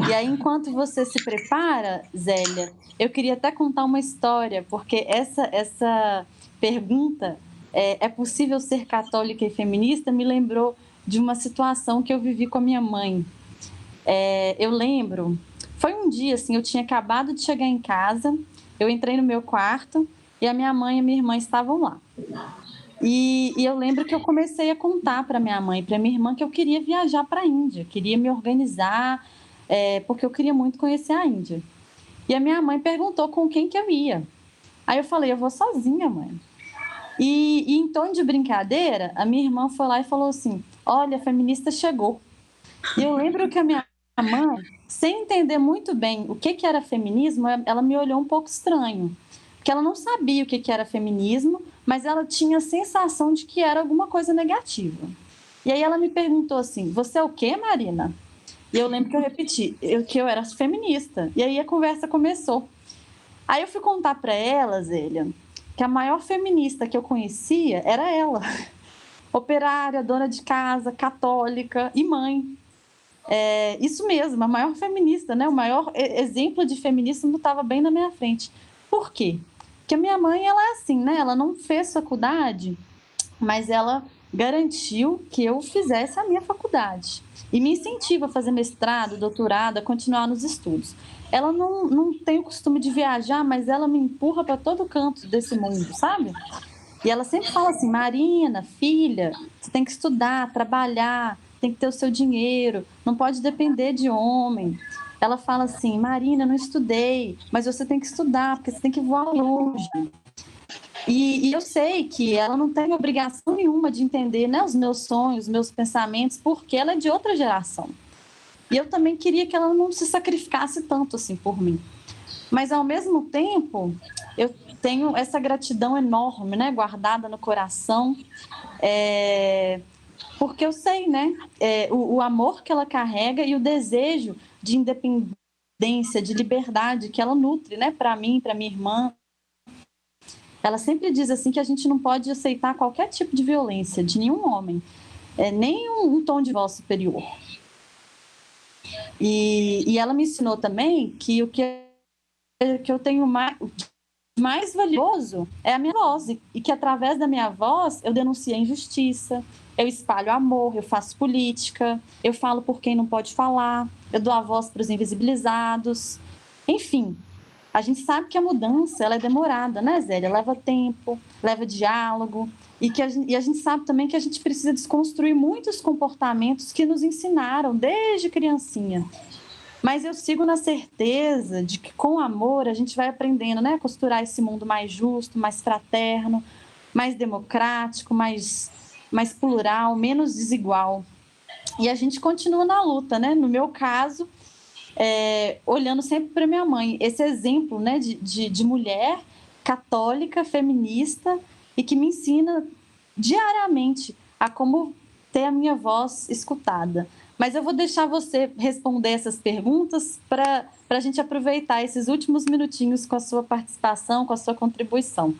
E aí, enquanto você se prepara, Zélia, eu queria até contar uma história, porque essa pergunta é possível ser católica e feminista, me lembrou de uma situação que eu vivi com a minha mãe. Eu lembro, foi um dia assim, eu tinha acabado de chegar em casa, eu entrei no meu quarto e a minha mãe e a minha irmã estavam lá. E eu lembro que eu comecei a contar para minha mãe e para minha irmã que eu queria viajar para a Índia, queria me organizar, porque eu queria muito conhecer a Índia. E a minha mãe perguntou com quem que eu ia. Aí eu falei, eu vou sozinha, mãe. E em tom de brincadeira, a minha irmã foi lá e falou assim, olha, a feminista chegou. E eu lembro que a minha mãe, sem entender muito bem o que era feminismo, ela me olhou um pouco estranho. Porque ela não sabia o que era feminismo, mas ela tinha a sensação de que era alguma coisa negativa. E aí ela me perguntou assim, você é o quê, Marina? E eu lembro que eu repeti, que eu era feminista. E aí a conversa começou. Aí eu fui contar para ela, Zélia, que a maior feminista que eu conhecia era ela. Operária, dona de casa, católica e mãe. Isso mesmo, a maior feminista, né? O maior exemplo de feminismo estava bem na minha frente. Por quê? Porque a minha mãe, ela é assim, né? Ela não fez faculdade, mas ela garantiu que eu fizesse a minha faculdade. E me incentiva a fazer mestrado, doutorado, a continuar nos estudos. Ela não tem o costume de viajar, mas ela me empurra para todo canto desse mundo, sabe? E ela sempre fala assim, Marina, filha, você tem que estudar, trabalhar, tem que ter o seu dinheiro, não pode depender de homem. Ela fala assim, Marina, não estudei, mas você tem que estudar, porque você tem que voar longe. E eu sei que ela não tem obrigação nenhuma de entender, né, os meus sonhos, os meus pensamentos, porque ela é de outra geração. E eu também queria que ela não se sacrificasse tanto assim por mim. Mas, ao mesmo tempo, eu tenho essa gratidão enorme, né, guardada no coração, porque eu sei, né, o amor que ela carrega e o desejo de independência, de liberdade que ela nutre, né, para mim, para minha irmã. Ela sempre diz assim que a gente não pode aceitar qualquer tipo de violência de nenhum homem, nem um tom de voz superior. E ela me ensinou também que o que eu tenho mais valioso é a minha voz, e que através da minha voz eu denuncio a injustiça, eu espalho amor, eu faço política, eu falo por quem não pode falar, eu dou a voz para os invisibilizados. Enfim, a gente sabe que a mudança ela é demorada, né, Zélia? Leva tempo, leva diálogo, e a gente sabe também que a gente precisa desconstruir muitos comportamentos que nos ensinaram desde criancinha. Mas eu sigo na certeza de que com amor a gente vai aprendendo, né, a costurar esse mundo mais justo, mais fraterno, mais democrático, mais plural, menos desigual. E a gente continua na luta, né? No meu caso, olhando sempre para minha mãe, esse exemplo, né, de mulher católica, feminista, e que me ensina diariamente a como ter a minha voz escutada. Mas eu vou deixar você responder essas perguntas para a gente aproveitar esses últimos minutinhos com a sua participação, com a sua contribuição.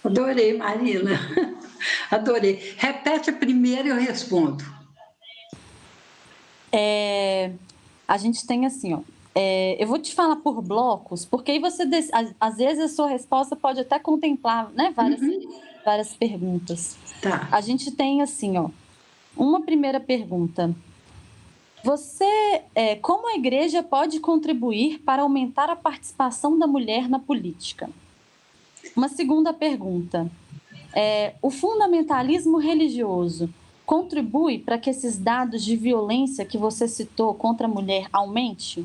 Adorei, Marina. Adorei. Repete a primeira e eu respondo. A gente tem assim, ó. Eu vou te falar por blocos, porque aí você, às vezes, a sua resposta pode até contemplar, né, várias perguntas. Tá. A gente tem assim, ó, uma primeira pergunta. Como a igreja pode contribuir para aumentar a participação da mulher na política? Uma segunda pergunta. O fundamentalismo religioso contribui para que esses dados de violência que você citou contra a mulher aumente?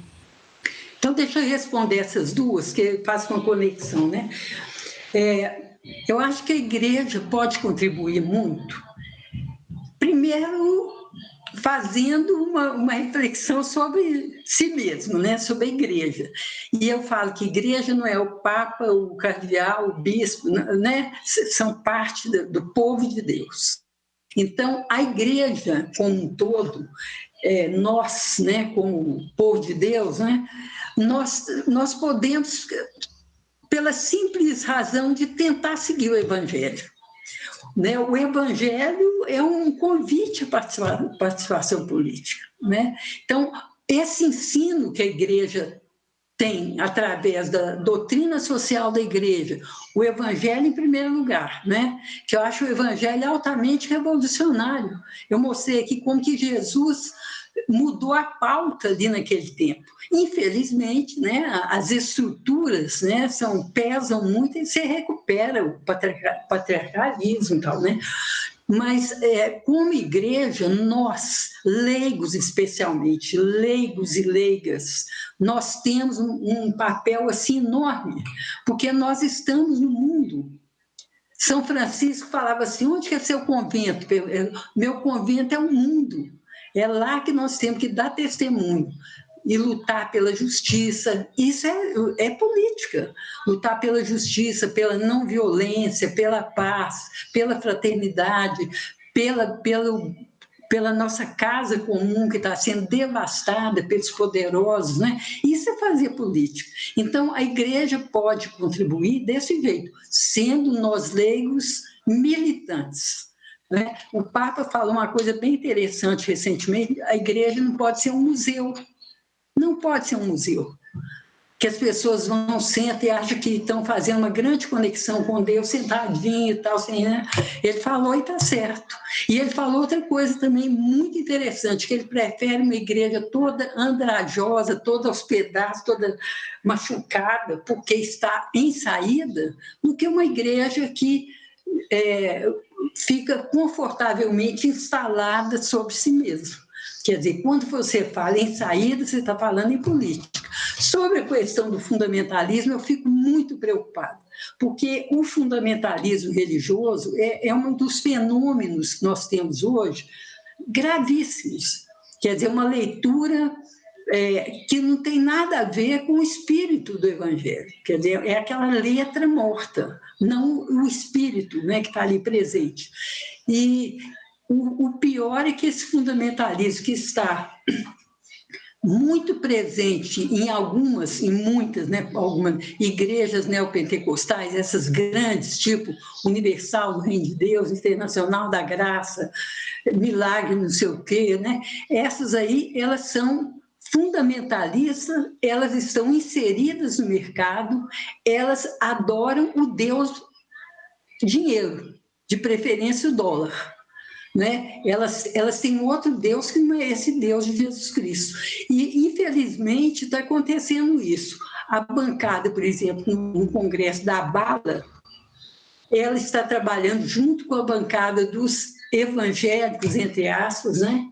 Então, deixa eu responder essas duas, que faz uma conexão, né? Eu acho que a igreja pode contribuir muito. Primeiro, fazendo uma reflexão sobre si mesmo, né? Sobre a igreja. E eu falo que a igreja não é o Papa, o cardeal, o bispo, né? São parte do povo de Deus. Então, a igreja como um todo, nós, né, como povo de Deus, né, nós podemos, pela simples razão de tentar seguir o Evangelho. Né? O Evangelho é um convite à participação política. Né? Então, esse ensino que a igreja tem, através da doutrina social da igreja, o evangelho em primeiro lugar, né? Que eu acho o evangelho altamente revolucionário. Eu mostrei aqui como que Jesus mudou a pauta ali naquele tempo. Infelizmente, né, as estruturas, né, pesam muito e se recupera o patriarcalismo e tal, né? Mas, como igreja, nós, leigos especialmente, leigos e leigas, nós temos um papel assim enorme, porque nós estamos no mundo. São Francisco falava assim, onde que é seu convento? Meu convento é o mundo. É lá que nós temos que dar testemunho e lutar pela justiça. Isso é política. Lutar pela justiça, pela não violência, pela paz, pela fraternidade, pela nossa casa comum que está sendo devastada pelos poderosos, né? Isso é fazer política. Então, a igreja pode contribuir desse jeito, sendo nós leigos militantes. Né? O Papa falou uma coisa bem interessante recentemente: a igreja não pode ser um museu. Não pode ser um museu. Que as pessoas vão, sentam e acham que estão fazendo uma grande conexão com Deus, sentadinho e tal, assim, né? Ele falou e está certo. E ele falou outra coisa também muito interessante, que ele prefere uma igreja toda andrajosa, toda aos pedaços, toda machucada, porque está em saída, do que uma igreja que fica confortavelmente instalada sobre si mesma. Quer dizer, quando você fala em saída, você está falando em política. Sobre a questão do fundamentalismo, eu fico muito preocupada, porque o fundamentalismo religioso é um dos fenômenos que nós temos hoje gravíssimos. Quer dizer, uma leitura que não tem nada a ver com o espírito do Evangelho. Quer dizer, é aquela letra morta, não o espírito, né, que está ali presente. E o pior é que esse fundamentalismo que está muito presente em muitas, né, algumas igrejas neopentecostais, essas grandes, tipo Universal do Reino de Deus, Internacional da Graça, Milagre não sei o quê, né? Essas aí, elas são fundamentalistas, elas estão inseridas no mercado, elas adoram o Deus dinheiro, de preferência o dólar. Né? Elas têm outro Deus que não é esse Deus de Jesus Cristo. E, infelizmente, está acontecendo isso. A bancada, por exemplo, no Congresso da Bala, ela está trabalhando junto com a bancada dos evangélicos, entre aspas, né?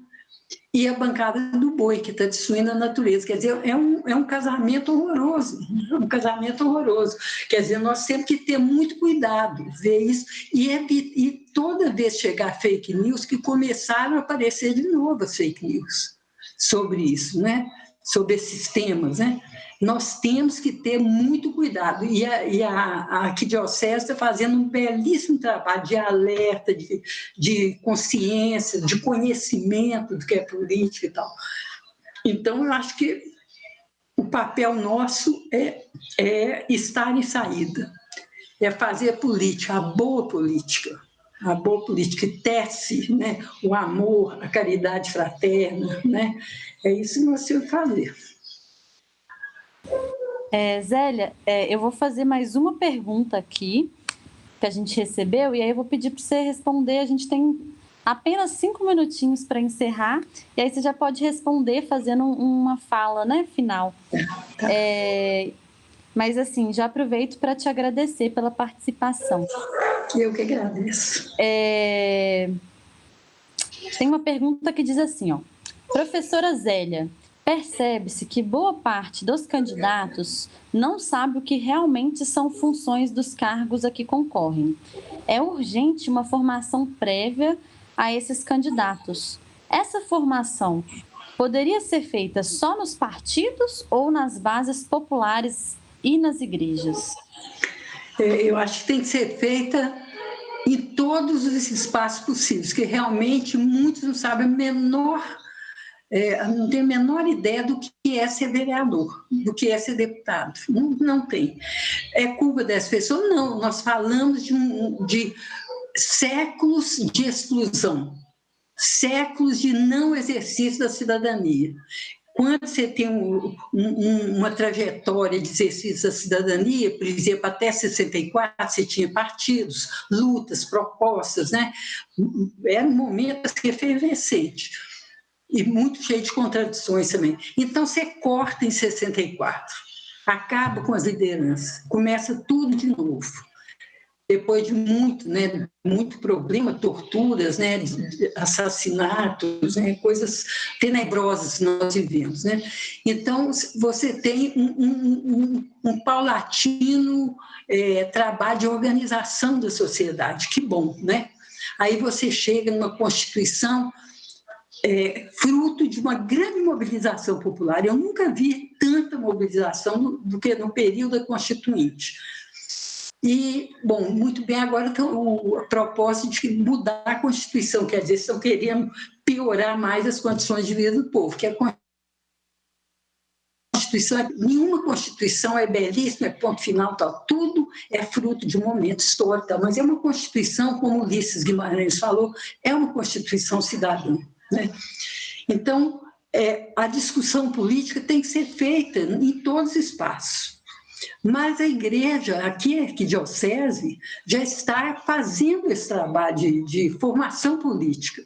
E a bancada do boi, que está destruindo a natureza. Quer dizer, é um casamento horroroso, um casamento horroroso. Quer dizer, nós temos que ter muito cuidado, ver isso, e toda vez chegar fake news, que começaram a aparecer de novo as fake news sobre isso, né? Sobre esses temas, né? Nós temos que ter muito cuidado. E a Arquidiocese está fazendo um belíssimo trabalho de alerta, de consciência, de conhecimento do que é política e tal. Então, eu acho que o papel nosso é estar em saída, é fazer política, a boa política que tece, né, o amor, a caridade fraterna, né? É isso que nós temos que fazer. Zélia, eu vou fazer mais uma pergunta aqui que a gente recebeu, e aí eu vou pedir para você responder. A gente tem apenas 5 minutinhos para encerrar, e aí você já pode responder fazendo uma fala, né, final. Mas, assim, já aproveito para te agradecer pela participação. Eu que agradeço. Tem uma pergunta que diz assim, ó: Professora Zélia, percebe-se que boa parte dos candidatos não sabe o que realmente são funções dos cargos a que concorrem. É urgente uma formação prévia a esses candidatos. Essa formação poderia ser feita só nos partidos ou nas bases populares e nas igrejas? Eu acho que tem que ser feita em todos os espaços possíveis, que realmente muitos não sabem não tem a menor ideia do que é ser vereador, do que é ser deputado. Não tem. É culpa das pessoas? Não. Nós falamos de séculos de exclusão, séculos de não exercício da cidadania. quando você tem uma trajetória de exercício da cidadania, por exemplo, até 64, você tinha partidos, lutas, propostas, né? Era um momento assim, efervescente e muito cheio de contradições também. Então, você corta em 64, acaba com as lideranças, começa tudo de novo. Depois de muito problema, torturas, né, assassinatos, né, coisas tenebrosas que nós vivemos, né? Então, você tem um paulatino trabalho de organização da sociedade, que bom, né? Aí você chega numa Constituição fruto de uma grande mobilização popular. Eu nunca vi tanta mobilização do que no período da Constituinte. E, bom, muito bem, agora o propósito de mudar a Constituição, quer dizer, estão querendo piorar mais as condições de vida do povo, que a Constituição, nenhuma Constituição é belíssima, é ponto final, tal, tudo é fruto de um momento histórico, tal, mas é uma Constituição, como Ulisses Guimarães falou, é uma Constituição cidadã, né? Então, a discussão política tem que ser feita em todos os espaços. Mas a igreja, aqui, a arquidiocese, já está fazendo esse trabalho de formação política.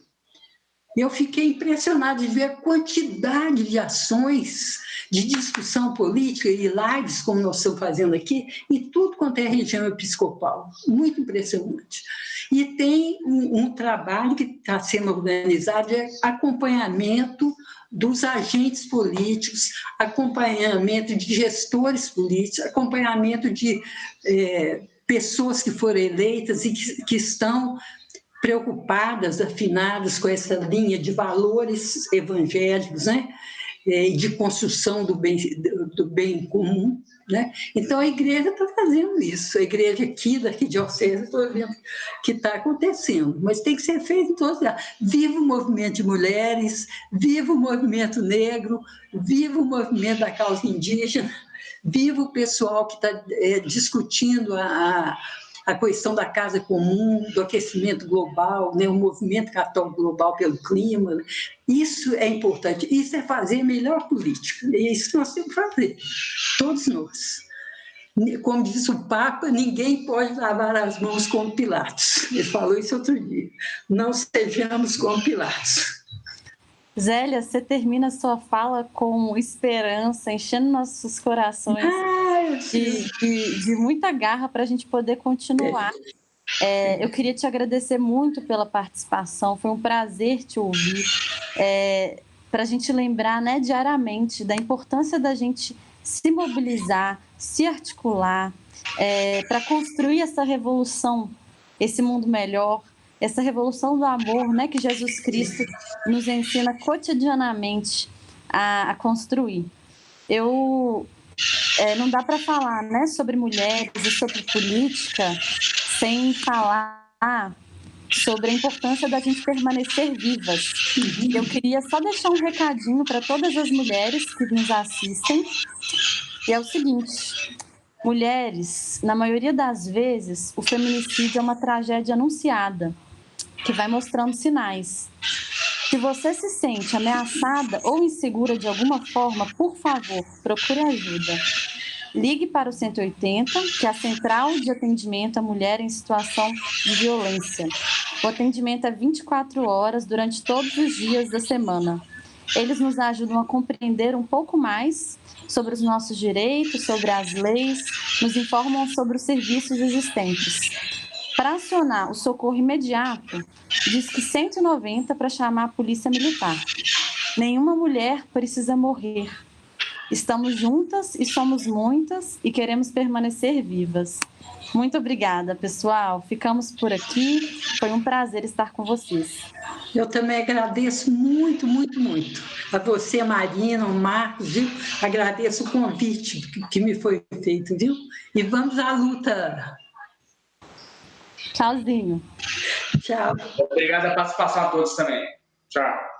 Eu fiquei impressionada de ver a quantidade de ações de discussão política e lives, como nós estamos fazendo aqui, em tudo quanto é região episcopal. Muito impressionante. E tem um trabalho que está sendo organizado de acompanhamento dos agentes políticos, acompanhamento de gestores políticos, acompanhamento de pessoas que foram eleitas e que estão preocupadas, afinadas com essa linha de valores evangélicos, né? De construção do bem comum, né? Então, a igreja está fazendo isso. A igreja aqui da arquidiocese, estou vendo que está acontecendo, mas tem que ser feito em todos os lugares. Viva o movimento de mulheres, viva o movimento negro, viva o movimento da causa indígena, viva o pessoal que está discutindo a questão da casa comum, do aquecimento global, né, o movimento católico global pelo clima. Né? Isso é importante, isso é fazer melhor política, é isso que nós temos que fazer, todos nós. Como disse o Papa, ninguém pode lavar as mãos como Pilatos. Ele falou isso outro dia. Não sejamos como Pilatos. Zélia, você termina a sua fala com esperança, enchendo nossos corações de muita garra para a gente poder continuar. Eu queria te agradecer muito pela participação, foi um prazer te ouvir, para a gente lembrar, né, diariamente da importância da gente se mobilizar, se articular, para construir essa revolução, esse mundo melhor, essa revolução do amor, né, que Jesus Cristo nos ensina cotidianamente a construir. Não dá para falar, né, sobre mulheres e sobre política sem falar sobre a importância da gente permanecer vivas. Eu queria só deixar um recadinho para todas as mulheres que nos assistem, e é o seguinte: mulheres, na maioria das vezes, o feminicídio é uma tragédia anunciada, que vai mostrando sinais. Se você se sente ameaçada ou insegura de alguma forma, por favor, procure ajuda. Ligue para o 180, que é a Central de Atendimento à Mulher em Situação de Violência. O atendimento é 24 horas durante todos os dias da semana. Eles nos ajudam a compreender um pouco mais sobre os nossos direitos, sobre as leis, nos informam sobre os serviços existentes. Para acionar o socorro imediato, diz que 190 para chamar a polícia militar. Nenhuma mulher precisa morrer. Estamos juntas e somos muitas e queremos permanecer vivas. Muito obrigada, pessoal. Ficamos por aqui. Foi um prazer estar com vocês. Eu também agradeço muito, muito, muito. A você, Marina, o Marcos, viu? Agradeço o convite que me foi feito, viu? E vamos à luta. Tchauzinho. Tchau. Obrigada pela participação a todos também. Tchau.